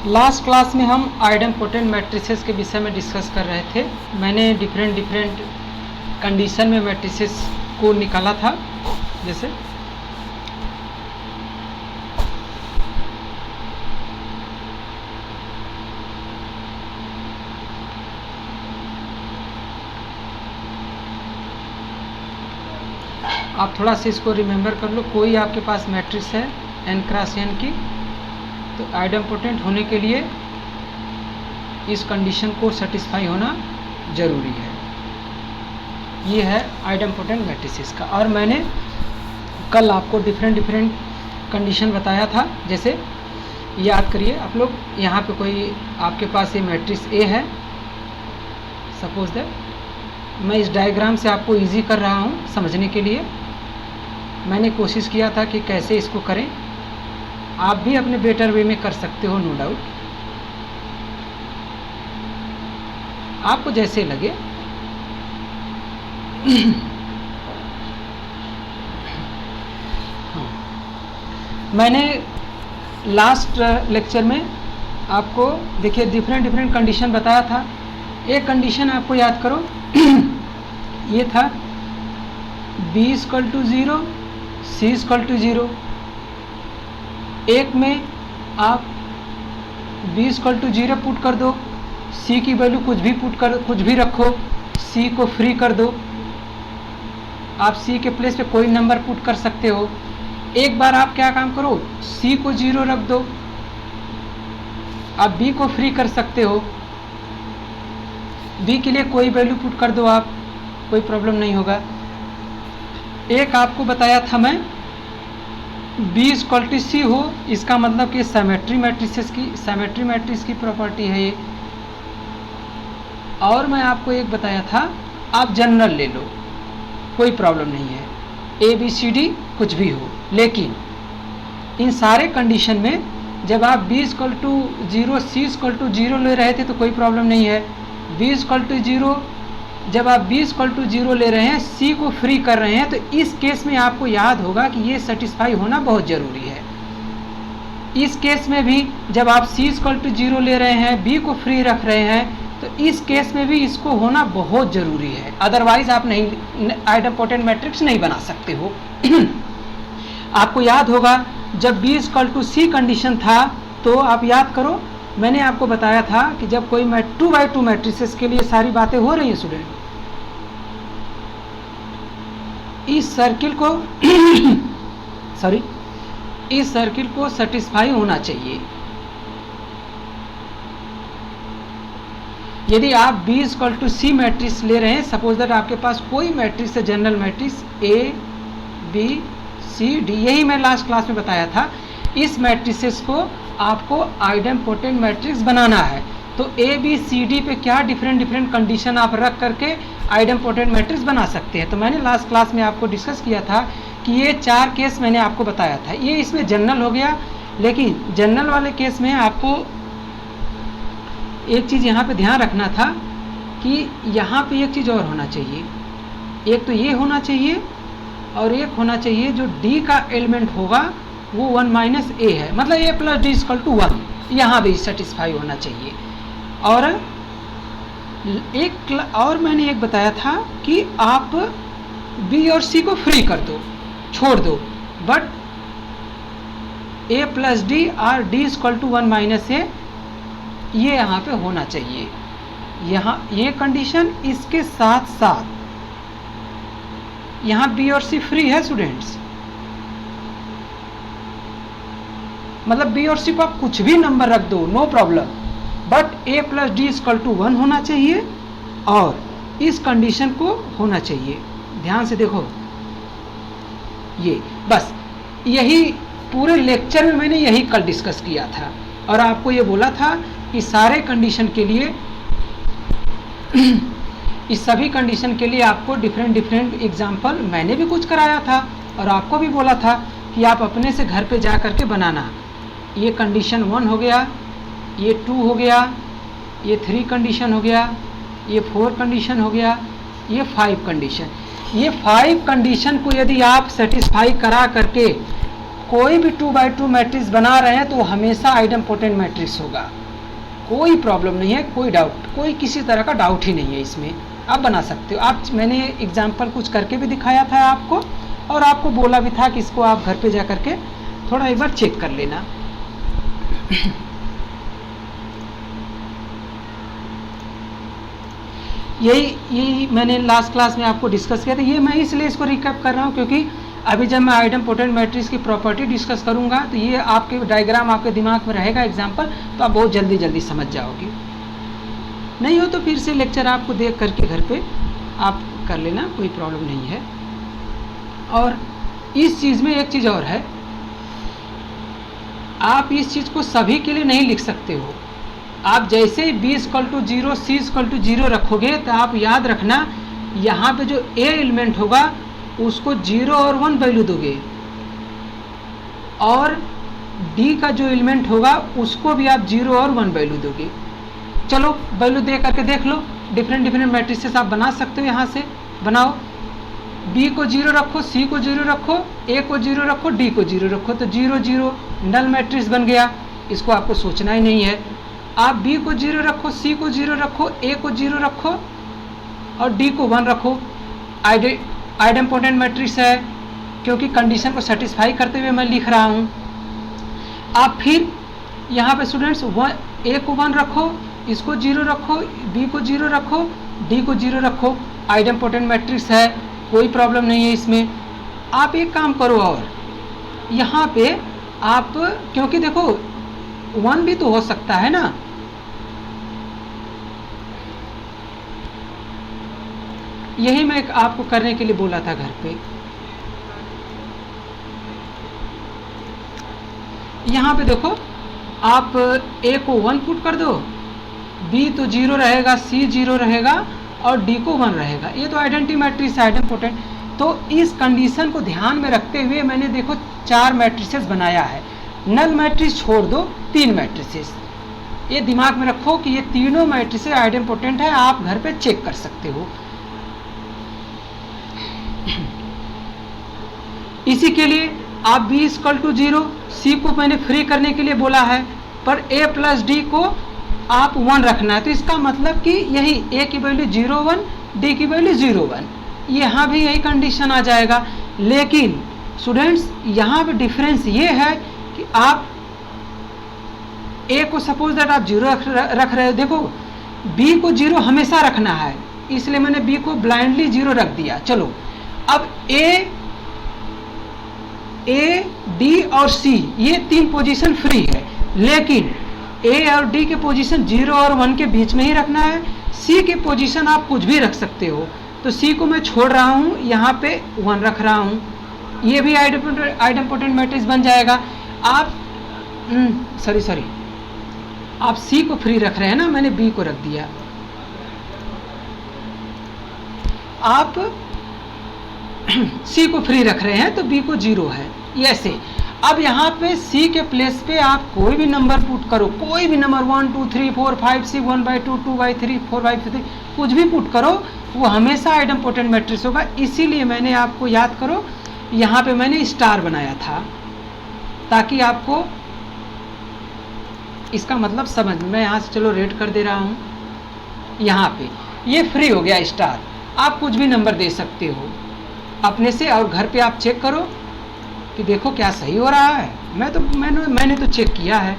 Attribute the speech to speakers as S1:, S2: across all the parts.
S1: Last class में हम idempotent matrices के विषय में डिस्कस कर रहे थे। मैंने डिफरेंट कंडीशन में मैट्रिसेस को निकाला था। जैसे आप थोड़ा सा इसको रिमेंबर कर लो। कोई आपके पास मैट्रिक्स है n क्रॉस n की, तो आइडेम्पोटेंट होने के लिए इस कंडीशन को सेटिस्फाई होना ज़रूरी है। ये है आइडेम्पोटेंट मैट्रिसेस का। और मैंने कल आपको डिफरेंट कंडीशन बताया था। जैसे याद करिए आप लोग, यहाँ पे कोई आपके पास ये मैट्रिक्स A है, सपोज दैट। मैं इस डायग्राम से आपको इजी कर रहा हूँ समझने के लिए। मैंने कोशिश किया था कि कैसे इसको करें। आप भी अपने बेटर वे में कर सकते हो, नो डाउट, आपको जैसे लगे। मैंने लास्ट लेक्चर में आपको देखिए डिफरेंट कंडीशन बताया था। एक कंडीशन आपको याद करो, ये था b = 0, c = 0। एक में आप b = 0 पुट कर दो, c की वैल्यू कुछ भी रखो, c को फ्री कर दो। आप c के प्लेस पे कोई नंबर पुट कर सकते हो। एक बार आप क्या काम करो, c को 0 रख दो, आप b को फ्री कर सकते हो। b के लिए कोई वैल्यू पुट कर दो आप, कोई प्रॉब्लम नहीं होगा। एक आपको बताया था मैं, b = c हो, इसका मतलब कि सिमेट्री मैट्रिक्स की प्रॉपर्टी है ये। और मैं आपको एक बताया था, आप जनरल ले लो, कोई प्रॉब्लम नहीं है, a b c d कुछ भी हो। लेकिन इन सारे कंडीशन में जब आप b = 0, c = 0 ले रहे थे तो कोई प्रॉब्लम नहीं है। b = 0, जब आप b = 0 ले रहे हैं, c को फ्री कर रहे हैं, तो इस केस में आपको याद होगा कि ये सेटिस्फाई होना बहुत ज़रूरी है। इस केस में भी जब आप c = 0 ले रहे हैं, b को फ्री रख रहे हैं, तो इस केस में भी इसको होना बहुत ज़रूरी है। अदरवाइज आप नहीं आइडेम्पोटेंट मैट्रिक्स नहीं बना सकते हो। आपको याद होगा जब b = c कंडीशन था, तो आप याद करो, मैंने आपको बताया था कि जब कोई 2x2 मैट्रिसेस के लिए सारी बातें हो रही हैं स्टूडेंट, इस सर्किल को सेटिस्फाई होना चाहिए। यदि आप b = c मैट्रिक्स ले रहे हैं, सपोज दैट आपके पास कोई मैट्रिक्स है, general matrix a b c d, यही मैं लास्ट क्लास में बताया था। इस मैट्रिसेस को आपको आइडेम्पोटेंट मैट्रिक्स बनाना है, तो a b c d पे क्या डिफरेंट कंडीशन आप रख करके आइडेम्पोटेंट मैट्रिक्स बना सकते हैं। तो मैंने लास्ट क्लास में आपको डिस्कस किया था कि ये 4 केस मैंने आपको बताया था। ये इसमें जनरल हो गया, लेकिन जनरल वाले केस में आपको एक चीज़ यहाँ पे ध्यान रखना था कि यहाँ पे एक चीज़ और होना चाहिए। एक तो ये होना चाहिए, और एक होना चाहिए जो d का एलिमेंट होगा वो 1 - a है, मतलब a + d = 1, यहाँ भी सेटिस्फाई होना चाहिए। और मैंने एक बताया था कि आप b और c को फ्री कर दो, छोड़ दो, बट a + d और d = 1 - a ये यहाँ पे होना चाहिए। यहाँ ये कंडीशन, इसके साथ साथ यहाँ b और c फ्री है स्टूडेंट्स, मतलब b और c को आप कुछ भी नंबर रख दो, no problem, but a + d = 1 होना चाहिए, और इस कंडीशन को होना चाहिए। ध्यान से देखो, ये बस यही पूरे लेक्चर में मैंने यही कल डिस्कस किया था, और आपको ये बोला था कि सारे कंडीशन के लिए इस सभी कंडीशन के लिए आपको डिफरेंट एग्जाम्पल मैंने भी कुछ कराया था, और आपको भी बोला था कि आप अपने से घर पे जा करके बनाना। ये कंडीशन 1 हो गया, ये 2 हो गया, ये 3 कंडीशन हो गया, ये 4 कंडीशन हो गया, ये 5 कंडीशन। ये 5 कंडीशन को यदि आप सेटिस्फाई करा करके कोई भी 2x2 मैट्रिक्स बना रहे हैं तो हमेशा आइडेम्पोटेंट मैट्रिक्स होगा, कोई प्रॉब्लम नहीं है, कोई डाउट, कोई किसी तरह का डाउट ही नहीं है इसमें, आप बना सकते हो। आप मैंने एग्जाम्पल कुछ करके भी दिखाया था आपको, और आपको बोला भी था कि इसको आप घर पे जा करके थोड़ा एक बार चेक कर लेना। यही मैंने लास्ट क्लास में आपको डिस्कस किया था। ये मैं इसलिए इसको रिकैप कर रहा हूँ क्योंकि अभी जब मैं आइडेम्पोटेंट मैट्रिक्स की प्रॉपर्टी डिस्कस करूँगा तो ये आपके डायग्राम आपके दिमाग में रहेगा एग्जाम्पल, तो आप बहुत जल्दी समझ जाओगे। नहीं हो तो फिर से लेक्चर आपको देख करके घर पे आप कर लेना, कोई प्रॉब्लम नहीं है। और इस चीज़ में एक चीज़ और है, आप इस चीज़ को सभी के लिए नहीं लिख सकते हो। आप जैसे ही b = 0 c = 0 रखोगे तो आप याद रखना यहाँ पे जो a एलिमेंट होगा उसको 0 और 1 वैल्यू दोगे, और d का जो एलिमेंट होगा उसको भी आप 0 और 1 वैल्यू दोगे। चलो वैल्यू दे करके देख लो, डिफरेंट मैट्रिसेस आप बना सकते हो। यहाँ से बनाओ, b को 0 रखो, c को 0 रखो, a को 0 रखो, d को 0 रखो, तो 0 0 नल मैट्रिक्स बन गया। इसको आपको सोचना ही नहीं है। आप b को 0 रखो, c को 0 रखो, a को 0 रखो और d को 1 रखो, आइडेम्पोटेंट मैट्रिक्स है, क्योंकि कंडीशन को सेटिस्फाई करते हुए मैं लिख रहा हूँ। आप फिर यहाँ पे स्टूडेंट्स a को 1 रखो, इसको 0 रखो, b को 0 रखो, d को 0 रखो, आइडेम्पोटेंट मैट्रिक्स है, कोई प्रॉब्लम नहीं है इसमें। आप एक काम करो, और यहाँ पे आप, क्योंकि देखो 1 भी तो हो सकता है ना, यही मैं आपको करने के लिए बोला था घर पे। यहाँ पे देखो, आप a को 1 पुट कर दो, b तो 0 रहेगा, c 0 रहेगा और d को 1 रहेगा। ये तो आइडेंटिटी मैट्रिक्स है, आइडेम्पोटेंट। तो इस कंडीशन को ध्यान में रखते हुए मैंने देखो 4 मैट्रिसेस बनाया है। नल मैट्रिक्स छोड़ दो, 3 मैट्रिसेस, ये दिमाग में रखो कि ये तीनों मैट्रिसेस आइडेम्पोटेंट है, आप घर पे चेक कर सकते हो। इसी के लिए आप b = 0, c को मैंने फ्री करने के लिए बोला है, पर a + d को आप 1 रखना है। तो इसका मतलब कि यही a की वैल्यू 0 1, d की वैल्यू 0 1, यहाँ भी यही कंडीशन आ जाएगा। लेकिन स्टूडेंट्स यहाँ पे डिफरेंस ये है कि आप a को सपोज दैट आप 0 रख रहे हो, देखो b को 0 हमेशा रखना है, इसलिए मैंने b को ब्लाइंडली 0 रख दिया। चलो अब a, d और c ये 3 पोजीशन फ्री है, लेकिन a और d के पोजीशन 0 और 1 के बीच में ही रखना है। c के पोजीशन आप कुछ भी रख सकते हो, तो c को मैं छोड़ रहा हूँ, यहाँ पे 1 रख रहा हूँ, ये भी आइडेम्पोटेंट मैट्रिक्स बन जाएगा। आप सॉरी आप c को फ्री रख रहे हैं ना, मैंने b को रख दिया। आप c को फ्री रख रहे हैं तो b को 0 है, ये ऐसे। अब यहाँ पे c के प्लेस पे आप कोई भी नंबर पुट करो, कोई भी नंबर 1 2 3 4 5 6 1/2 2/3 4/3 कुछ भी पुट करो, वो हमेशा आइडेम्पोटेंट मैट्रिक्स होगा। इसीलिए मैंने आपको याद करो, यहाँ पे मैंने स्टार बनाया था ताकि आपको इसका मतलब समझ में। मैं यहाँ से चलो रेड कर दे रहा हूँ, यहाँ पे ये फ्री हो गया स्टार। आप कुछ भी नंबर दे सकते हो अपने से, और घर पे आप चेक करो कि देखो क्या सही हो रहा है। मैंने तो चेक किया है।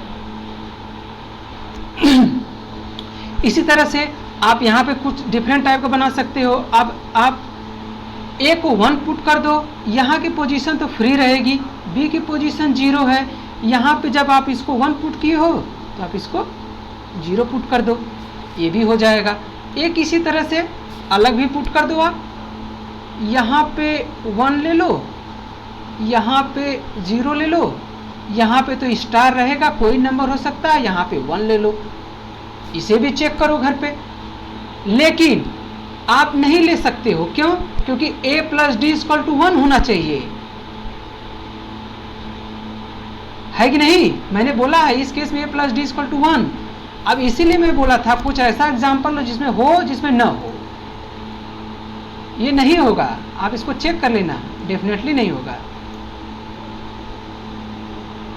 S1: इसी तरह से आप यहाँ पे कुछ डिफरेंट टाइप का बना सकते हो। अब आप a को 1 पुट कर दो, यहाँ की पोजीशन तो फ्री रहेगी, b की पोजीशन 0 है, यहाँ पे जब आप इसको 1 पुट किए हो तो आप इसको 0 पुट कर दो, ये भी हो जाएगा। एक इसी तरह से अलग भी पुट कर दो, आप यहाँ पे 1 ले लो, यहाँ पे 0 ले लो, यहाँ पे तो स्टार रहेगा, कोई नंबर हो सकता है, यहाँ पे 1 ले लो, इसे भी चेक करो घर पे। लेकिन आप नहीं ले सकते हो, क्यों? क्योंकि a + d = 1 होना चाहिए, है कि नहीं? मैंने बोला है इस केस में a + d = 1। अब इसीलिए मैं बोला था कुछ ऐसा एग्जाम्पल लो जिसमें हो, जिसमें न हो। ये नहीं होगा, आप इसको चेक कर लेना, डेफिनेटली नहीं होगा।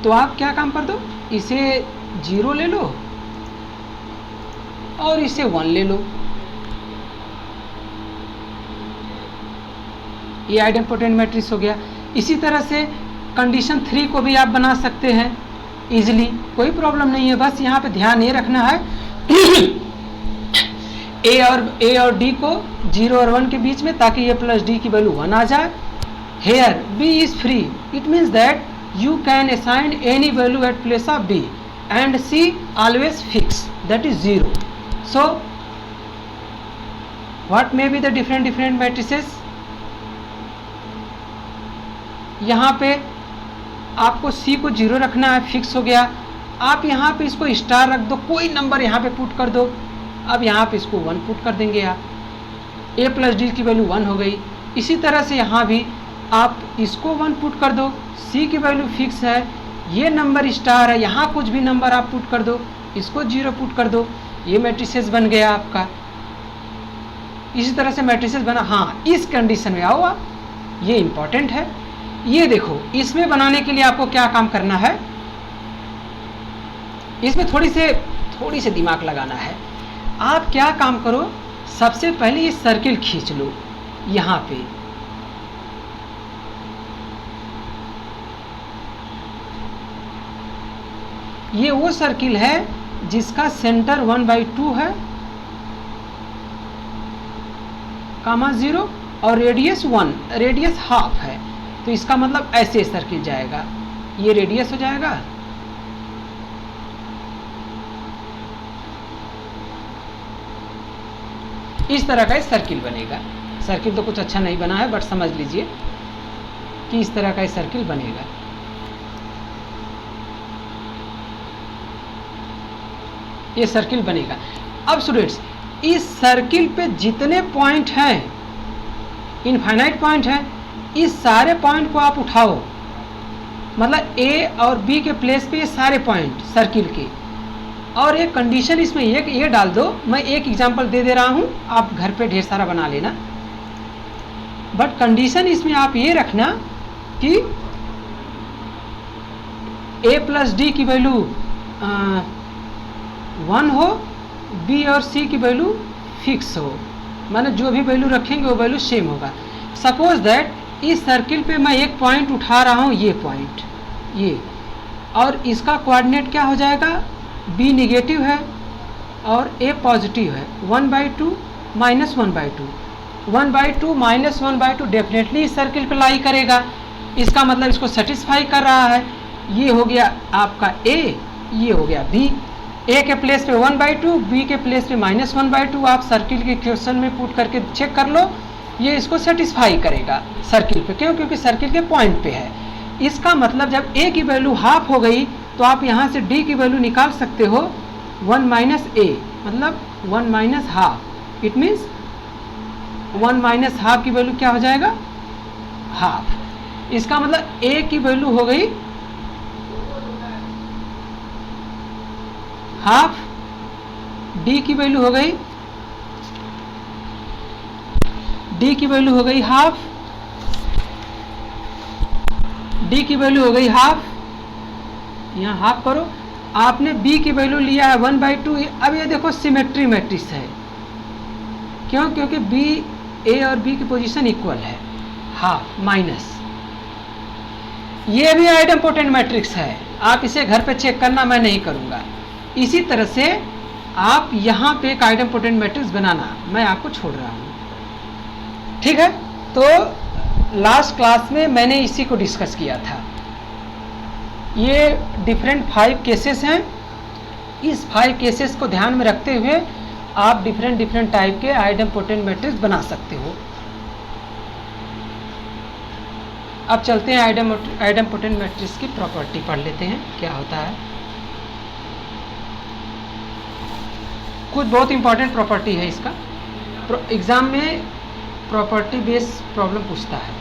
S1: तो आप क्या काम कर दो, इसे 0 ले लो और इसे 1 ले लो। ये आइडेम्पोटेंट मैट्रिक्स हो गया। इसी तरह से कंडीशन 3 को भी आप बना सकते हैं इजीली, कोई प्रॉब्लम नहीं है। बस यहाँ पे ध्यान ये रखना है ए और डी को 0 और 1 के बीच में, ताकि a प्लस डी की वैल्यू 1 आ जाए। Here b is free, it means that you can assign any value at place of b and c always fixed, that is 0. So what may be the different matrices? यहाँ पे आपको c को 0 रखना है, fix हो गया। आप यहाँ पे इसको स्टार रख दो, कोई नंबर यहाँ पे पुट कर दो। अब यहाँ पे इसको 1 पुट कर देंगे आप, a प्लस डी की वैल्यू 1 हो गई। इसी तरह से यहाँ भी आप इसको 1 पुट कर दो, c की वैल्यू फिक्स है, ये नंबर स्टार है, यहाँ कुछ भी नंबर आप पुट कर दो, इसको 0 पुट कर दो, ये मैट्रिसेस बन गया आपका। इसी तरह से मैट्रिसेस बना। हाँ, इस कंडीशन में आओ आप, ये इंपॉर्टेंट है। ये देखो, इसमें बनाने के लिए आपको क्या काम करना है, इसमें थोड़ी से दिमाग लगाना है। आप क्या काम करो, सबसे पहले ये सर्किल खींच लो यहाँ पे, ये वो सर्किल है जिसका सेंटर 1/2 है, कामा 0 और रेडियस 1, रेडियस हाफ है। तो इसका मतलब ऐसे सर्किल जाएगा, ये रेडियस हो जाएगा, इस तरह का सर्किल बनेगा। सर्किल तो कुछ अच्छा नहीं बना है, बट समझ लीजिए कि इस तरह का सर्किल बनेगा। ये सर्किल बनेगा। अब स्टूडेंट्स, इस सर्किल पे जितने पॉइंट हैं, इनफाइनाइट पॉइंट हैं, इस सारे पॉइंट को आप उठाओ, मतलब ए और बी के प्लेस पे ये सारे पॉइंट सर्किल के, और एक कंडीशन इसमें ये डाल दो। मैं एक एग्जांपल दे रहा हूँ, आप घर पे ढेर सारा बना लेना, बट कंडीशन इसमें आप ये रखना कि ए प्लस डी की वैल्यू 1 हो, बी और सी की वैल्यू फिक्स हो, माने जो भी वैल्यू रखेंगे वो वैल्यू सेम होगा। सपोज दैट इस सर्किल पे मैं एक पॉइंट उठा रहा हूँ, ये पॉइंट, ये, और इसका कोऑर्डिनेट क्या हो जाएगा, बी निगेटिव है और ए पॉजिटिव है। 1/2 माइनस 1/2, 1/2 माइनस 1/2 डेफिनेटली इस सर्किल पे लाई करेगा। इसका मतलब इसको सेटिस्फाई कर रहा है। ये हो गया आपका ए, ये हो गया बी। ए के प्लेस पे 1/2, बी के प्लेस पे माइनस 1/2 आप सर्किल के क्वेश्चन में पुट करके चेक कर लो, ये इसको सेटिस्फाई करेगा सर्किल पे। क्यों? क्योंकि सर्किल के पॉइंट पे है। इसका मतलब जब ए की वैल्यू हाफ हो गई तो आप यहाँ से डी की वैल्यू निकाल सकते हो 1 माइनस ए, मतलब 1 minus half. It means 1 minus half की वैल्यू क्या हो जाएगा, हाफ। इसका मतलब ए की वैल्यू हो गई हाफ, डी की वैल्यू हो गई, डी की वैल्यू हो गई हाफ, डी की वैल्यू हो गई हाफ, यहाँ हाफ करो। आपने बी की वैल्यू लिया है 1/2। अब ये देखो सिमेट्री मैट्रिक्स है, क्यों? क्योंकि बी, ए और बी की पोजीशन इक्वल है, हाफ माइनस। ये भी आइडेम्पोटेंट मैट्रिक्स है, आप इसे घर पे चेक करना, मैं नहीं करूँगा। इसी तरह से आप यहाँ पे एक आइडेम्पोटेंट मैट्रिक्स बनाना, मैं आपको छोड़ रहा हूँ, ठीक है? तो लास्ट क्लास में मैंने इसी को डिस्कस किया था। ये डिफरेंट 5 केसेस हैं। इस 5 केसेस को ध्यान में रखते हुए आप डिफरेंट टाइप के आइडेम्पोटेंट मैट्रिक्स बना सकते हो। अब चलते हैं आइडेम्पोटेंट मैट्रिक्स की प्रॉपर्टी पढ़ लेते हैं, क्या होता है। कुछ बहुत इंपॉर्टेंट प्रॉपर्टी है इसका, एग्ज़ाम में प्रॉपर्टी बेस्ड प्रॉब्लम पूछता है।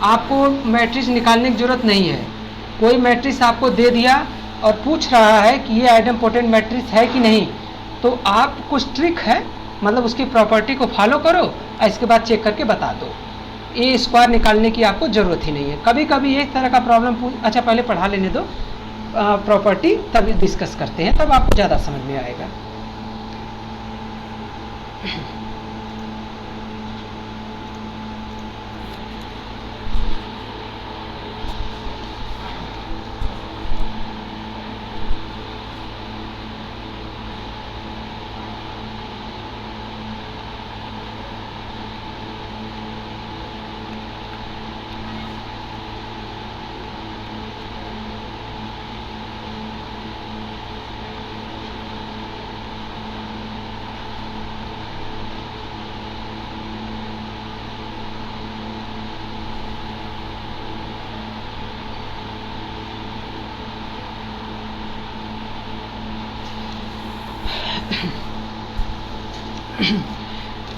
S1: आपको मैट्रिक्स निकालने की ज़रूरत नहीं है, कोई मैट्रिक्स आपको दे दिया और पूछ रहा है कि ये आइडेम्पोटेंट मैट्रिक्स है कि नहीं, तो आप कुछ ट्रिक है, मतलब उसकी प्रॉपर्टी को फॉलो करो और इसके बाद चेक करके बता दो। ए स्क्वायर निकालने की आपको ज़रूरत ही नहीं है। कभी कभी एक तरह का प्रॉब्लम अच्छा पहले पढ़ा लेने दो प्रॉपर्टी, तब डिस्कस करते हैं, तब आपको ज़्यादा समझ में आएगा।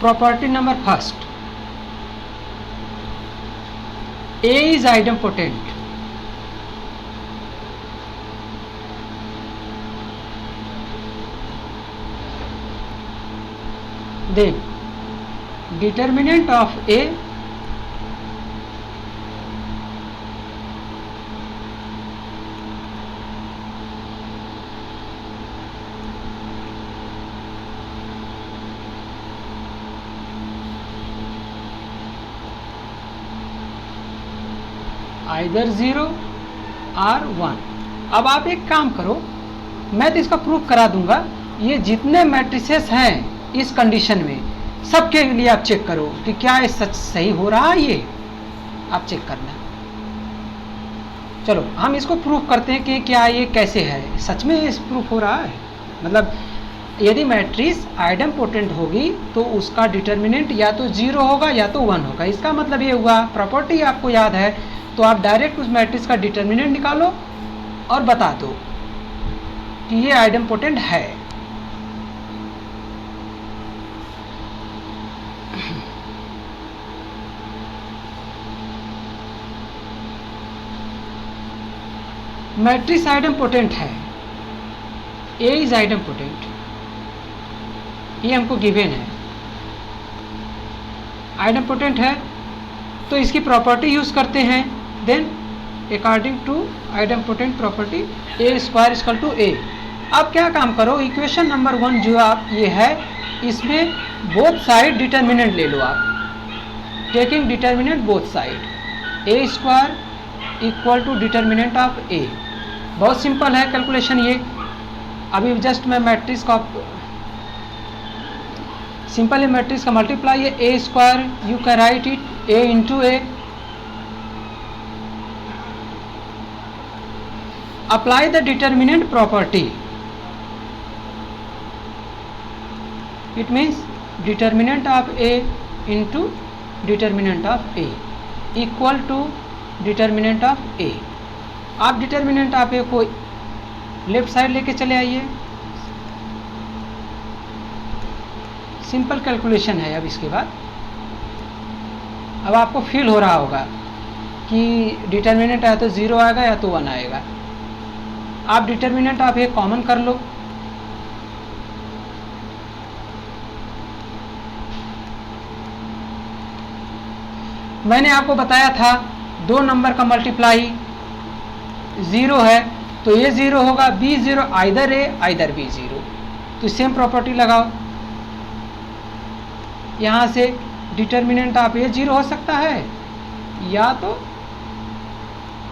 S1: Property number first, A is idempotent. Then determinant of A either 0 और 1। अब आप एक काम करो, मैं तो इसका प्रूफ करा दूंगा। ये जितने मैट्रिसेस हैं इस कंडीशन में, सबके लिए आप चेक करो कि क्या ये सच सही हो रहा है, ये आप चेक करना। चलो हम इसको प्रूफ करते हैं कि क्या ये कैसे है, सच में ये प्रूफ हो रहा है। मतलब यदि मैट्रिक्स आइडेम्पोटेंट होगी तो उसका डिटर्मिनेंट या तो 0 होगा या तो 1 होगा। इसका मतलब ये हुआ, प्रॉपर्टी आपको याद है तो आप डायरेक्ट उस मैट्रिक्स का डिटर्मिनेंट निकालो और बता दो कि ये आइडेम्पोटेंट है। मैट्रिक्स आइडेम्पोटेंट है, ए इज आइडेम्पोटेंट, ये हमको गिवन है। आइडेम्पोटेंट है तो इसकी प्रॉपर्टी यूज करते हैं। Then according to idempotent property A square equal to A. अब क्या काम करो, इक्वेशन नंबर 1 जो आप ये है, इसमें बोथ साइड डिटर्मिनेंट ले लो आप। Taking determinant both side, A square equal to determinant of A. बहुत सिंपल है कैलकुलेशन ये। अभी जस्ट मैं मैट्रिक्स का सिंपल मैट्रिक्स का मल्टीप्लाई है, A square, you can write it A into A. Apply the determinant property, it means determinant of A into determinant of A equal to determinant of A. आप determinant of ए को left side लेके चले आइए। Simple calculation है। अब इसके बाद अब आपको फील हो रहा होगा कि डिटर्मिनेंट या तो 0 आएगा या तो 1 आएगा। आप डिटर्मिनेंट ऑफ ए कॉमन कर लो। मैंने आपको बताया था 2 नंबर का मल्टीप्लाई 0 है तो ये 0 होगा, बी 0 आइदर ए आइदर बी 0। तो सेम प्रॉपर्टी लगाओ। यहाँ से डिटर्मिनेंट ऑफ ए 0 हो सकता है या तो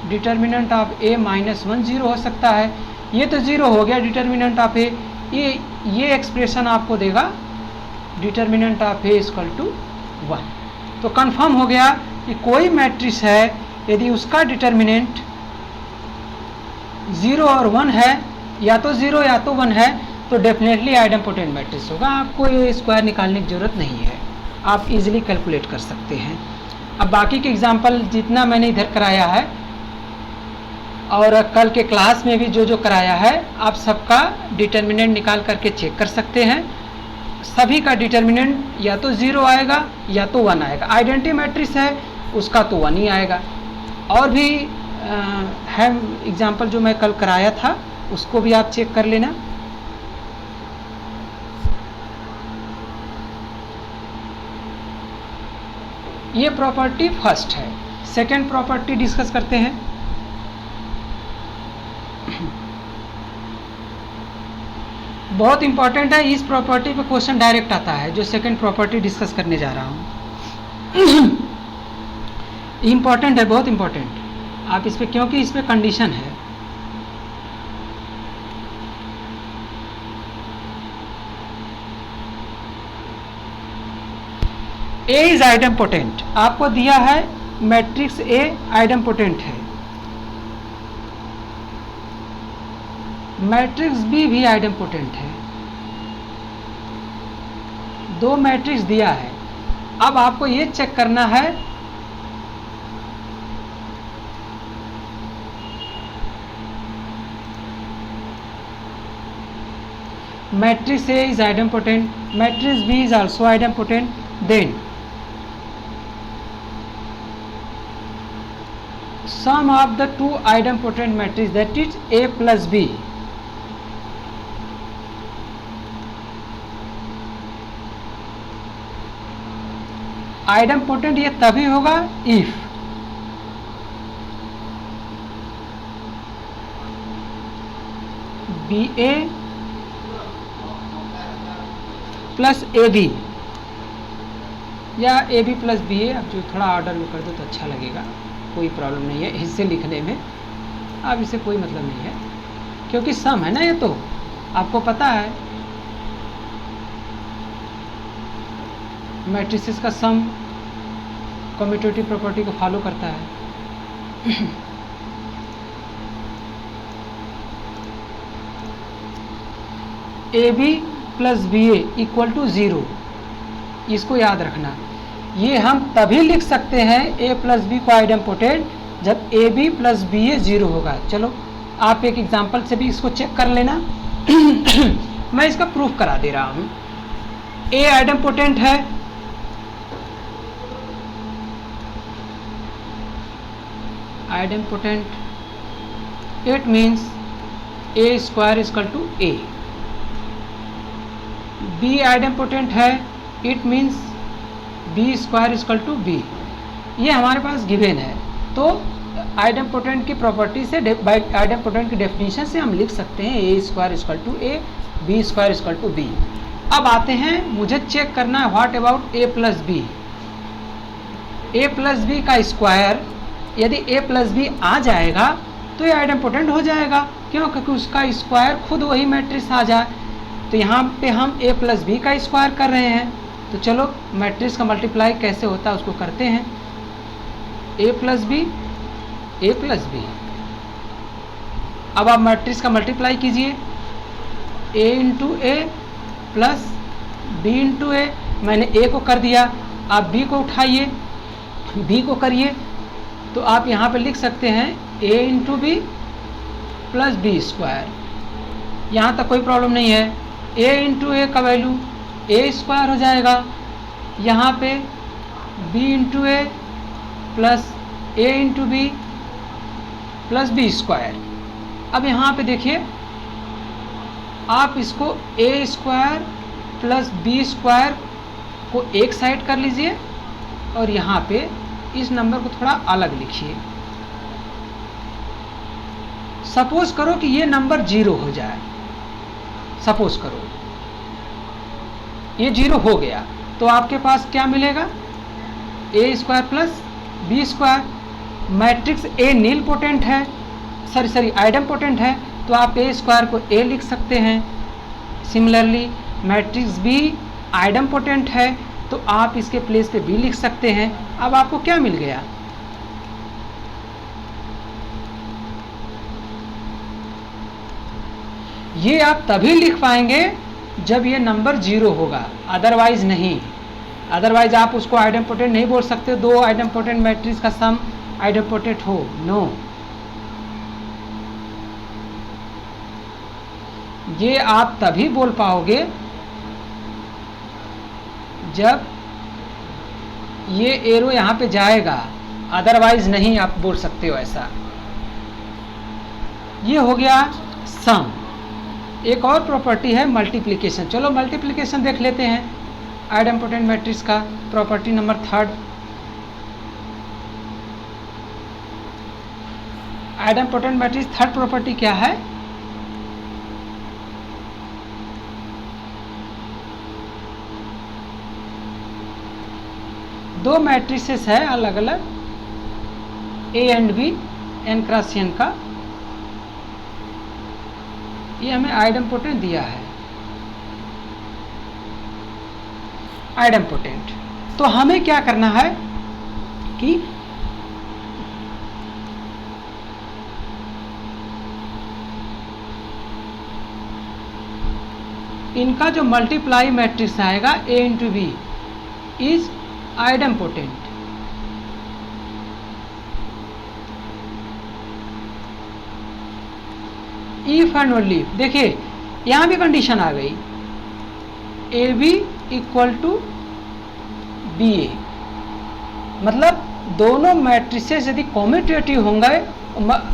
S1: डिटर्मिनेंट ऑफ ए -1 0 हो सकता है। ये तो 0 हो गया डिटर्मिनेंट ऑफ ए। ये एक्सप्रेशन आपको देगा determinant of A equal to 1। तो कंफर्म हो गया कि कोई मैट्रिक्स है यदि उसका डिटर्मिनेंट 0 और 1 है, या तो 0 या तो 1 है, तो डेफिनेटली आइडेम्पोटेंट मैट्रिक्स होगा। आपको ये स्क्वायर निकालने की ज़रूरत नहीं है, आप इजीली कैलकुलेट कर सकते हैं। अब बाकी के एग्जांपल जितना मैंने इधर कराया है और कल के क्लास में भी जो जो कराया है, आप सबका डिटर्मिनेंट निकाल करके चेक कर सकते हैं। सभी का डिटर्मिनेंट या तो 0 आएगा या तो 1 आएगा। आइडेंटिटी मैट्रिक्स है उसका तो 1 ही आएगा। और भी है एग्जांपल जो मैं कल कराया था, उसको भी आप चेक कर लेना। ये प्रॉपर्टी फर्स्ट है। सेकंड प्रॉपर्टी डिस्कस करते हैं। बहुत इंपॉर्टेंट है, इस प्रॉपर्टी पे क्वेश्चन डायरेक्ट आता है, जो सेकंड प्रॉपर्टी डिस्कस करने जा रहा हूँ। इंपॉर्टेंट है, बहुत इंपॉर्टेंट। आप इस पे, क्योंकि इस पे कंडीशन है। ए इज आइडम्पोटेंट, आपको दिया है मैट्रिक्स ए आइडम्पोटेंट है, मैट्रिक्स बी भी आइडम्पोटेंट है, दो मैट्रिक्स दिया है। अब आपको ये चेक करना है matrix A is idempotent, matrix B is also idempotent, then sum of the two idempotent matrix, that is A plus B, idempotent ये तभी होगा if B A plus A B या A B plus B A, अब जो थोड़ा order में कर दो तो अच्छा लगेगा, कोई प्रॉब्लम नहीं है हिस्से लिखने में, अब इसे कोई मतलब नहीं है, क्योंकि सम है ना, ये तो आपको पता है मैट्रिसेस का सम कम्यूटेटिव प्रॉपर्टी को फॉलो करता है। A B plus B A equal to 0, इसको याद रखना। ये हम तभी लिख सकते हैं ए प्लस बी को आइडम्पोटेंट जब ए बी प्लस बी ए 0 होगा। चलो आप एक एग्जांपल से भी इसको चेक कर लेना। मैं इसका प्रूफ करा दे रहा हूँ। ए आइडम्पोटेंट है, idempotent, it means A square equal to A. B idempotent है, it means B square equal to B. ये हमारे पास गिवन है, तो आइडम्पोटेंट की प्रॉपर्टी से, आइडम्पोटेंट की डेफिनेशन से हम लिख सकते हैं A square equal to A, B square equal to B. अब आते हैं, मुझे चेक करना है what about A plus B. A plus B का स्क्वायर, यदि ए प्लस बी आ जाएगा तो ये आइडम्पोटेंट हो जाएगा। क्यों? क्योंकि उसका स्क्वायर खुद वही मैट्रिक्स आ जाए। तो यहाँ पे हम ए प्लस बी का स्क्वायर कर रहे हैं, तो चलो मैट्रिक्स का मल्टीप्लाई कैसे होता है उसको करते हैं। ए plus B, A plus B. अब आप मैट्रिक्स का मल्टीप्लाई कीजिए, ए into A plus B into ए। मैंने ए को कर दिया, आप बी को उठाइए, बी को करिए, तो आप यहाँ पे लिख सकते हैं A into B plus B square. यहाँ तक कोई प्रॉब्लम नहीं है। ए इंटू ए का वैल्यू ए स्क्वायर हो जाएगा, यहाँ पे B into A plus A into B plus B square. अब यहाँ पे देखिए, आप इसको A square plus B square को एक साइड कर लीजिए और यहाँ पे इस नंबर को थोड़ा अलग लिखिए। सपोज करो कि ये नंबर 0 हो जाए, सपोज करो ये 0 हो गया, तो आपके पास क्या मिलेगा? A square plus B square. Matrix A nilpotent है, सॉरी आइडम्पोटेंट है, तो आप ए स्क्वायर को ए लिख सकते हैं। सिमिलरली मैट्रिक्स बी आइडम्पोटेंट है, तो आप इसके प्लेस पे बी लिख सकते हैं। अब आपको क्या मिल गया? ये आप तभी लिख पाएंगे जब ये नंबर 0 होगा, अदरवाइज नहीं। अदरवाइज आप उसको आइडम्पोटेंट नहीं बोल सकते, दो आइडम्पोटेंट मैट्रिक्स का सम आइडम्पोटेंट हो, नो। ये आप तभी बोल पाओगे जब ये एरो यहाँ पे जाएगा, अदरवाइज नहीं आप बोल सकते हो ऐसा। ये हो गया सम। एक और प्रॉपर्टी है मल्टीप्लिकेशन। चलो मल्टीप्लिकेशन देख लेते हैं आइडम्पोटेंट मैट्रिक्स का। Property number 3, idempotent matrix third property क्या है? दो मैट्रिसेस है अलग अलग A and B N cross N का, ये हमें आइडेम्पोटेंट दिया है, आइडेम्पोटेंट। तो हमें क्या करना है कि इनका जो मल्टीप्लाई मैट्रिक्स आएगा A into B is idempotent. If and only, देखिए यहां भी कंडीशन आ गई, A B equal to B A, मतलब दोनों मैट्रिसेस यदि कॉम्यूटेटिव होंगे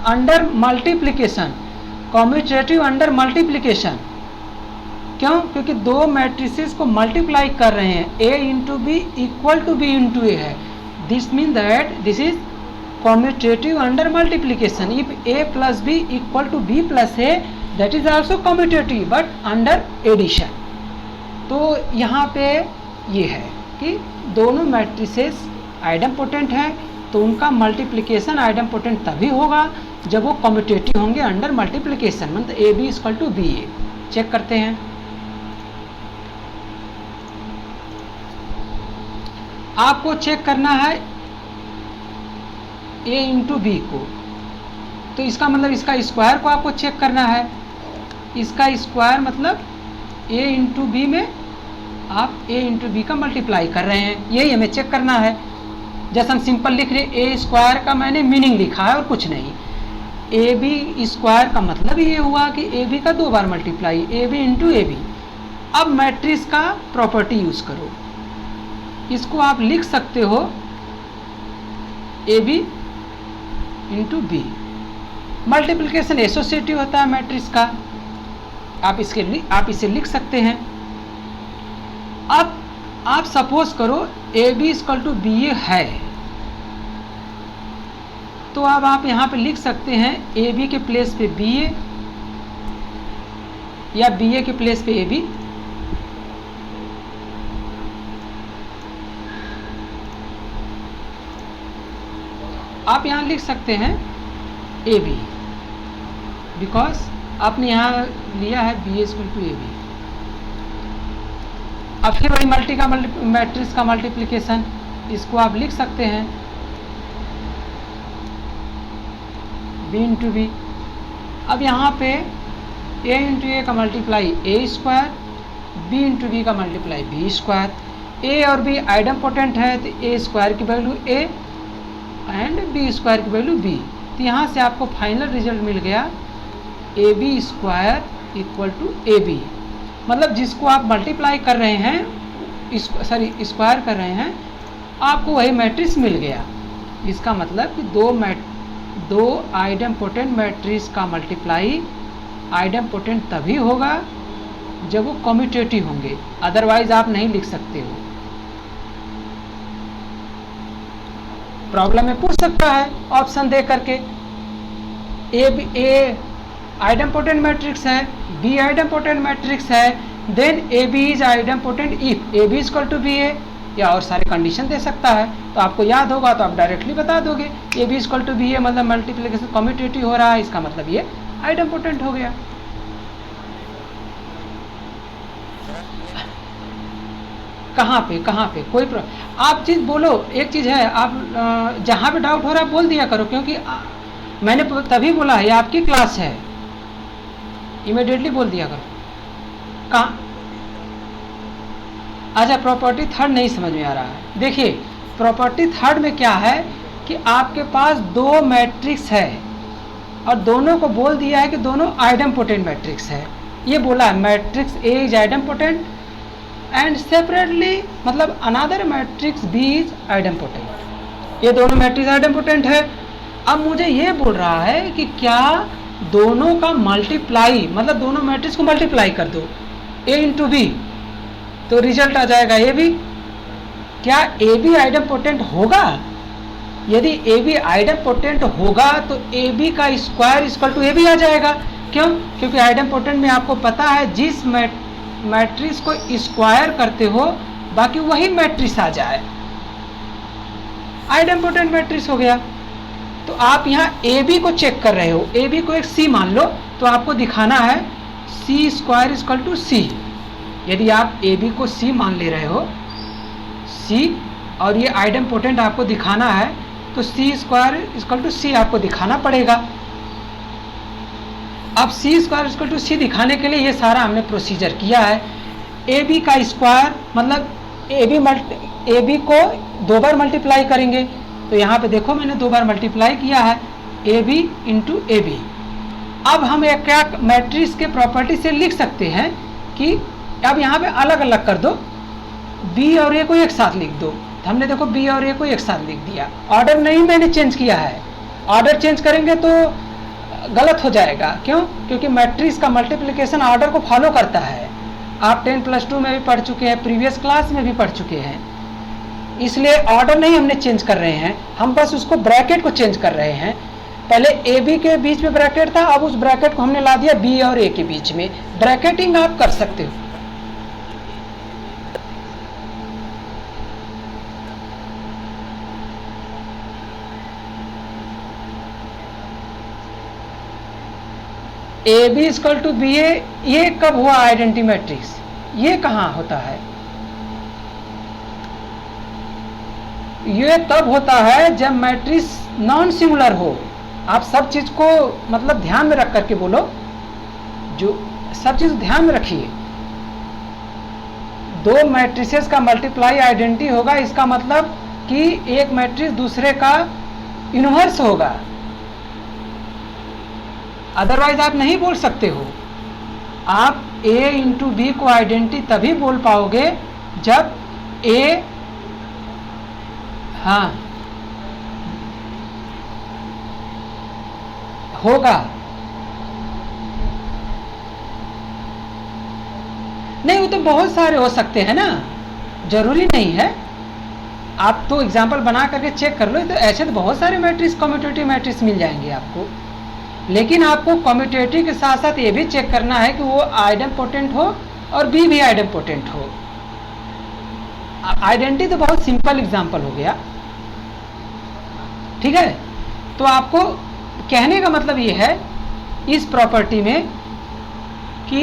S1: under multiplication, commutative under multiplication, क्यों? क्योंकि दो मैट्रिसेस को मल्टीप्लाई कर रहे हैं, A into B equal to B into A है, this mean that this is commutative under multiplication. If A plus B equal to B plus A, that is also commutative but under addition. तो यहाँ पे ये है कि दोनों matrices idempotent हैं, तो उनका मल्टीप्लिकेशन आइडेम्पोटेंट तभी होगा जब वो कॉम्यूटेटिव होंगे अंडर मल्टीप्लिकेशन, मतलब A B equal to B A. Check करते हैं, आपको चेक करना है ए इंटू बी को, तो इसका मतलब इसका स्क्वायर को आपको चेक करना है। इसका स्क्वायर मतलब ए इंटू बी में आप ए इंटू बी का मल्टीप्लाई कर रहे हैं, यही हमें चेक करना है। जैसे हम सिंपल लिख रहे, ए स्क्वायर का मैंने मीनिंग लिखा है और कुछ नहीं। ए बी स्क्वायर का मतलब ये हुआ कि ए बी का दो बार multiply, A B into A B. अब मैट्रिक्स का प्रॉपर्टी यूज करो, इसको आप लिख सकते हो A B into B, multiplication associative होता है मैट्रिक्स का, आप इसे लिख सकते हैं। अब आप सपोज करो A B equal to B A है, तो अब आप यहाँ पे लिख सकते हैं ए बी के प्लेस पे बी ए या बी ए के प्लेस पे ए बी। आप यहाँ लिख सकते हैं ए बी, बिकॉज आपने यहाँ लिया है B equal to A B. अब फिर वही मैट्रिक्स का मल्टीप्लिकेशन, इसको आप लिख सकते हैं बी इंटू बी। अब यहाँ पे ए इंटू ए का multiply A square, B into B का मल्टीप्लाई बी स्क्वायर। ए और बी आइडेम्पोटेंट है, तो ए स्क्वायर की value A and B square की वैल्यू बी। तो यहाँ से आपको फाइनल रिजल्ट मिल गया A B square equal to A B, मतलब जिसको आप मल्टीप्लाई कर रहे हैं, स्क्वायर कर रहे हैं, आपको वही मैट्रिक्स मिल गया। इसका मतलब कि दो आइडेम्पोटेंट मैट्रिक्स का मल्टीप्लाई आइडेम्पोटेंट तभी होगा जब वो कम्यूटेटिव होंगे, अदरवाइज आप नहीं लिख सकते हो। प्रॉब्लम में पूछ सकता है ऑप्शन दे करके, ए आइडेम्पोटेंट मैट्रिक्स है, बी आइडेम्पोटेंट मैट्रिक्स है, then A B is idempotent if A B equal to B A, या और सारे कंडीशन दे सकता है। तो आपको याद होगा तो आप डायरेक्टली बता दोगे A B equal to B A, मतलब मल्टीप्लिकेशन कम्यूटेटिव हो रहा है, इसका मतलब ये आइडेम्पोटेंट हो गया। कहाँ पे कोई आप चीज़ बोलो, एक चीज़ है, आप जहाँ पे डाउट हो रहा है बोल दिया करो, क्योंकि मैंने तभी बोला है ये आपकी क्लास है, इमीडिएटली बोल दिया करो। कहाँ? अच्छा, प्रॉपर्टी थर्ड नहीं समझ में आ रहा है। देखिए प्रॉपर्टी थर्ड में क्या है कि आपके पास दो मैट्रिक्स है और दोनों को बोल दिया है कि दोनों आइडेम्पोटेंट मैट्रिक्स है। ये बोला है matrix A is idempotent and separately मतलब another matrix B is idempotent. ये दोनों मैट्रिक्स आइडेम्पोटेंट है। अब मुझे ये बोल रहा है कि क्या दोनों का मल्टीप्लाई, मतलब दोनों मैट्रिक्स को मल्टीप्लाई कर दो ए इंटू बी, तो रिजल्ट आ जाएगा ए बी। क्या ए बी आइडेम्पोटेंट होगा? यदि ए बी आइडेम्पोटेंट होगा तो ए बी का square equal to A B आ जाएगा। क्यों? क्योंकि आइडेम्पोटेंट में आपको पता है जिस मैट्रिक्स को स्क्वायर करते हो बाकी वही मैट्रिक्स आ जाए, आइडेम्पोटेंट मैट्रिक्स हो गया। तो आप यहाँ ए बी को चेक कर रहे हो, ए बी को एक सी मान लो, तो आपको दिखाना है सी स्क्वायर इक्वल टू सी। यदि आप ए बी को सी मान ले रहे हो, सी, और ये आइडेम्पोटेंट आपको दिखाना है, तो सी स्क्वायर इक्वल टू सी आपको दिखाना पड़ेगा। अब सी स्क्वायर इक्वल टू सी दिखाने के लिए ये सारा हमने प्रोसीजर किया है। ए बी का स्क्वायर मतलब ए बी को 2 बार मल्टीप्लाई करेंगे, तो यहाँ पे देखो मैंने 2 बार मल्टीप्लाई किया है, A B into A B. अब हम एक क्या मैट्रिक्स के प्रॉपर्टी से लिख सकते हैं कि अब यहाँ पे अलग अलग कर दो, बी और ए को एक साथ लिख दो। तो हमने देखो बी और ए को एक साथ लिख दिया, ऑर्डर नहीं मैंने चेंज किया है। ऑर्डर चेंज करेंगे तो गलत हो जाएगा। क्यों? क्योंकि मैट्रिक्स का मल्टीप्लिकेशन ऑर्डर को फॉलो करता है। आप 10+2 में भी पढ़ चुके हैं, प्रीवियस क्लास में भी पढ़ चुके हैं, इसलिए ऑर्डर नहीं हमने चेंज कर रहे हैं, हम बस उसको ब्रैकेट को चेंज कर रहे हैं। पहले ए बी के बीच में ब्रैकेट था, अब उस ब्रैकेट को हमने ला दिया बी और ए के बीच में। ब्रैकेटिंग आप कर सकते हो। A B equal to B A, ये कब हुआ आइडेंटिटी मैट्रिक्स? ये कहाँ होता है? ये तब होता है जब मैट्रिक्स नॉन सिंगुलर हो। आप सब चीज को मतलब ध्यान में रख करके बोलो, जो सब चीज ध्यान में रखिए। 2 मैट्रिसेस का मल्टीप्लाई आइडेंटिटी होगा, इसका मतलब कि एक मैट्रिक्स दूसरे का इनवर्स होगा, अदरवाइज आप नहीं बोल सकते हो। आप ए इंटू बी को आइडेंटिटी तभी बोल पाओगे जब ए, हाँ, होगा। नहीं, वो तो बहुत सारे हो सकते हैं ना, जरूरी नहीं है। आप तो एग्जाम्पल बना करके चेक कर लो, तो ऐसे तो बहुत सारे मैट्रिक्स कम्यूटेटिव मैट्रिक्स मिल जाएंगे आपको। लेकिन आपको कम्यूटेटिव के साथ साथ ये भी चेक करना है कि वो आइडेम्पोटेंट हो और बी भी आइडेम्पोटेंट हो। आइडेंटिटी तो बहुत सिंपल एग्जाम्पल हो गया, ठीक है। तो आपको कहने का मतलब ये है इस प्रॉपर्टी में कि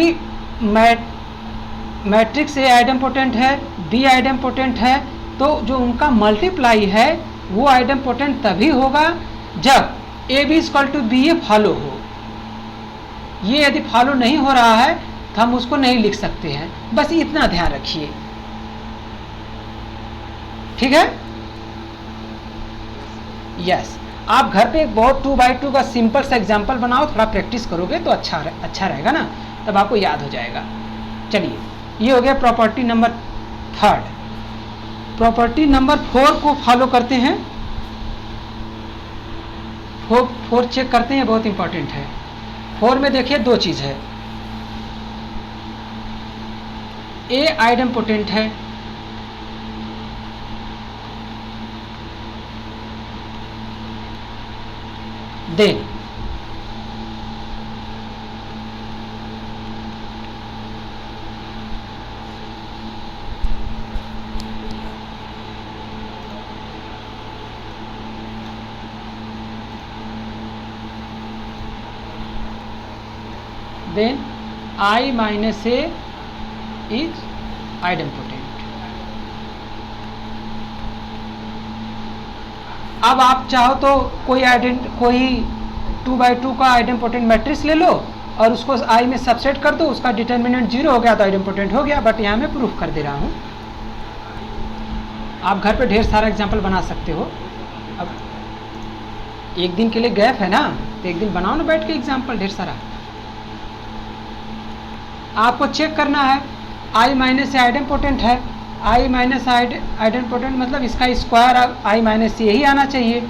S1: मैट्रिक्स ए आइडेम्पोटेंट है, बी आइडेम्पोटेंट है, तो जो उनका मल्टीप्लाई है वो आइडेम्पोटेंट तभी होगा जब A B equal to B A follow हो। ये यदि फॉलो नहीं हो रहा है तो हम उसको नहीं लिख सकते हैं, बस इतना ध्यान रखिए, ठीक है। यस, आप घर पे एक बहुत 2x2 का सिंपल सा एग्जाम्पल बनाओ, थोड़ा प्रैक्टिस करोगे तो अच्छा रहेगा ना, तब आपको याद हो जाएगा। चलिए, ये हो गया प्रॉपर्टी नंबर 3। प्रॉपर्टी नंबर 4 को फॉलो करते हैं। 4 चेक करते हैं, बहुत इंपॉर्टेंट है। 4 में देखिए 2 चीज़ है, ए आइडेम्पोटेंट है, then I minus A is idempotent। अब आप चाहो तो कोई 2x2 का आइडेम्पोटेंट मैट्रिक्स ले लो और उसको I में सबसेट कर दो, उसका डिटर्मिनेंट 0 हो गया तो आइडेम्पोटेंट हो गया। बट यहाँ मैं प्रूफ कर दे रहा हूँ, आप घर पे ढेर सारा एग्जाम्पल बना सकते हो। अब एक दिन के लिए गैप है ना, तो एक दिन बनाओ ना बैठ के एग्जाम्पल ढेर सारा। आपको चेक करना है I माइनस आइडेम्पोटेंट है, I माइनस आइडेम्पोटेंट मतलब इसका स्क्वायर I माइनस यही आना चाहिए।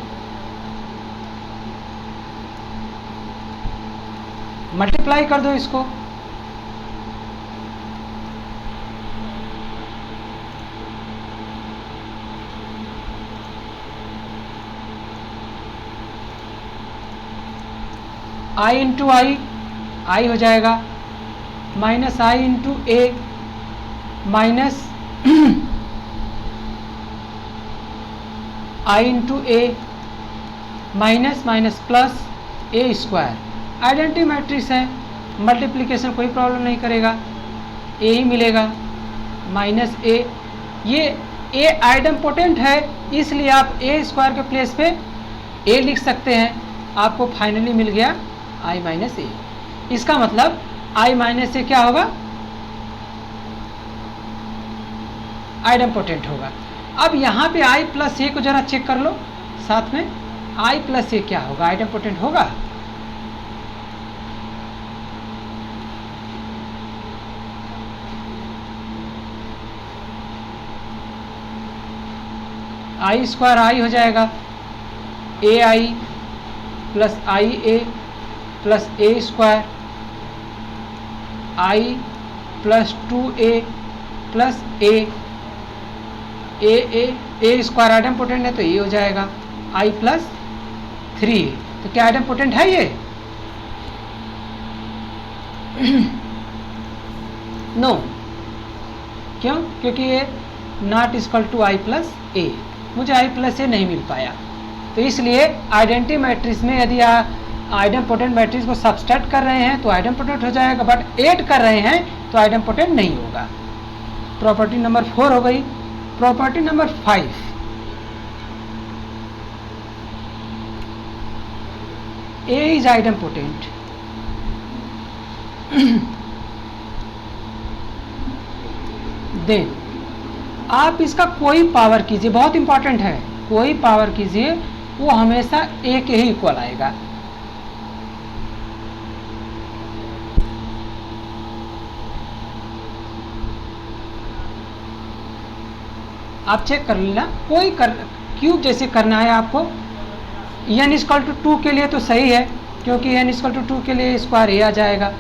S1: मल्टीप्लाई कर दो इसको, आई इंटू आई हो जाएगा, माइनस आई इंटू ए माइनस आई इंटू ए माइनस माइनस प्लस ए स्क्वायर। आइडेंटिटी मैट्रिक्स है, मल्टीप्लिकेशन कोई प्रॉब्लम नहीं करेगा, ए ही मिलेगा माइनस ए। ये ए आइडेंपोटेंट है, इसलिए आप ए स्क्वायर के प्लेस पे ए लिख सकते हैं। आपको फाइनली मिल गया आई माइनस ए। इसका मतलब आई माइनस ए क्या होगा, आइडेंपोटेंट होगा। अब यहाँ पे आई प्लस ए को जरा चेक कर लो साथ में, आई प्लस ए क्या होगा, आइडेंपोटेंट होगा। आई स्क्वायर आई हो जाएगा, ए आई प्लस आई ए प्लस ए स्क्वायर, आई प्लस 2a प्लस ए स्क्वायर आइडेंपोटेंट है तो ये हो जाएगा आई प्लस 3a। तो क्या आइडेंपोटेंट है ये? नो। क्यों? क्योंकि ये not equal to I plus A, मुझे आई प्लस ए नहीं मिल पाया। तो इसलिए आइडेंटिटी मैट्रिक्स में यदि आप आइडेंपोटेंट मैट्रिक्स को सब्सट्रैक्ट कर रहे हैं तो आइडेंपोटेंट हो जाएगा, बट ऐड कर रहे हैं तो आइडेंपोटेंट नहीं होगा। प्रॉपर्टी नंबर 4 हो गई। Property number 5, A is idempotent. Then आप इसका कोई पावर कीजिए, बहुत इंपॉर्टेंट है, कोई पावर कीजिए वो हमेशा ए के ही इक्वल आएगा। आप चेक कर लेना, कोई क्यूब जैसे करना है आपको। n इक्वल टू 2 के लिए तो सही है, क्योंकि n इक्वल टू 2 के लिए स्क्वायर ए आ जाएगा।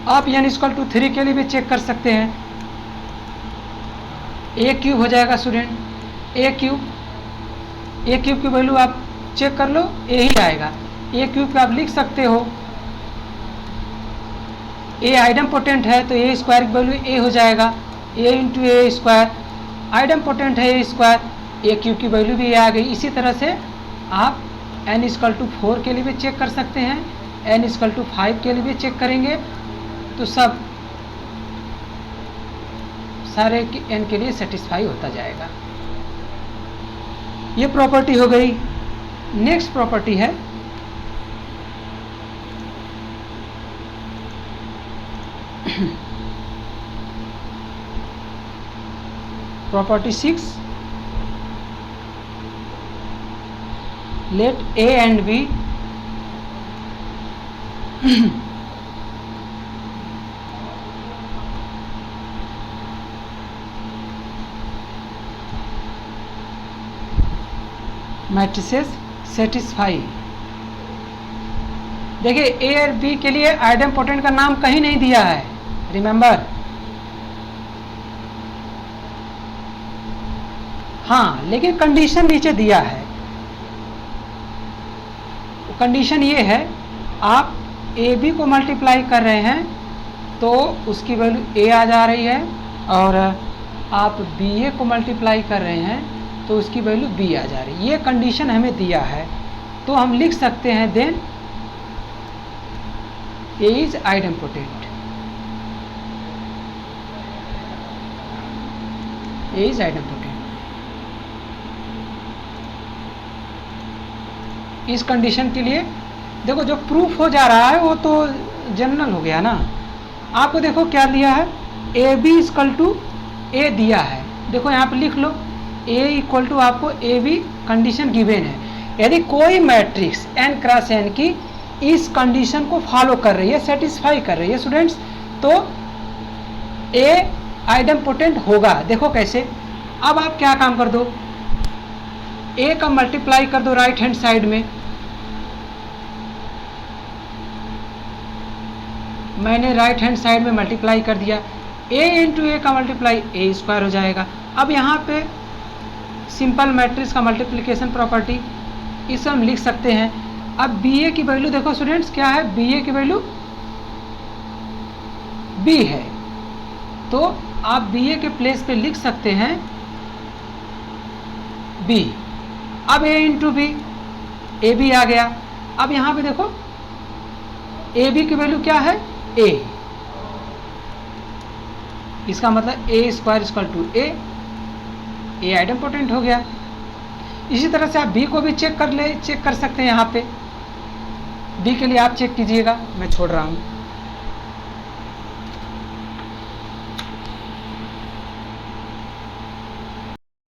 S1: आप n इक्वल टू 3 के लिए भी चेक कर सकते हैं, ए क्यूब हो जाएगा स्टूडेंट। ए क्यूब की वैल्यू आप चेक कर लो, ए ही आएगा। ए क्यूब का आप लिख सकते हो, ए आइडेंपोटेंट है तो ए स्क्वायर की वैल्यू ए हो जाएगा, ए इंटू ए स्क्वायर। आइडेंपोटेंट है ए स्क्वायर, ए क्यूब की वैल्यू भी आ गई। इसी तरह से आप n इक्वल टू 4 के लिए भी चेक कर सकते हैं, n इक्वल टू 5 के लिए भी चेक करेंगे तो सब सारे n के लिए सेटिस्फाई होता जाएगा। ये प्रॉपर्टी हो गई। नेक्स्ट प्रॉपर्टी है property 6, let A and B matrices satisfy. देखिए ए और बी के लिए आइडेंपोटेंट का नाम कहीं नहीं दिया है, रिमेंबर। हाँ, लेकिन कंडीशन नीचे दिया है। कंडीशन ये है, आप ए बी को मल्टीप्लाई कर रहे हैं तो उसकी वैल्यू ए आ जा रही है, और आप बी ए को मल्टीप्लाई कर रहे हैं तो उसकी वैल्यू बी आ जा रही है। ये कंडीशन हमें दिया है, तो हम लिख सकते हैं then A is idempotent. A is idempotent. इस कंडीशन के लिए देखो, जो प्रूफ हो जा रहा है वो तो जनरल हो गया ना। आपको देखो क्या दिया है, ए बी इक्वल टू ए दिया है। देखो यहाँ पे लिख लो, ए इक्वल टू आपको ए बी कंडीशन गिवन है। यदि कोई मैट्रिक्स n क्रॉस n की इस कंडीशन को फॉलो कर रही है, सेटिस्फाई कर रही है स्टूडेंट्स, तो ए आइडेंपोटेंट होगा। देखो कैसे, अब आप क्या काम कर दो, ए का मल्टीप्लाई कर दो राइट हैंड साइड में। मैंने राइट हैंड साइड में मल्टीप्लाई कर दिया, ए इंटू ए का मल्टीप्लाई ए स्क्वायर हो जाएगा। अब यहाँ पे सिंपल मैट्रिक्स का मल्टीप्लिकेशन प्रॉपर्टी, इसे हम लिख सकते हैं। अब बी ए की वैल्यू देखो स्टूडेंट्स क्या है, बी ए की वैल्यू बी है, तो आप बी ए के प्लेस पे लिख सकते हैं बी। अब ए इंटू बी, ए बी आ गया। अब यहाँ पे देखो ए बी की वैल्यू क्या है, ए, इसका मतलब A square equal to A idempotent हो गया। इसी तरह से आप बी को भी चेक कर सकते हैं। यहाँ पे बी के लिए आप चेक कीजिएगा, मैं छोड़ रहा हूँ।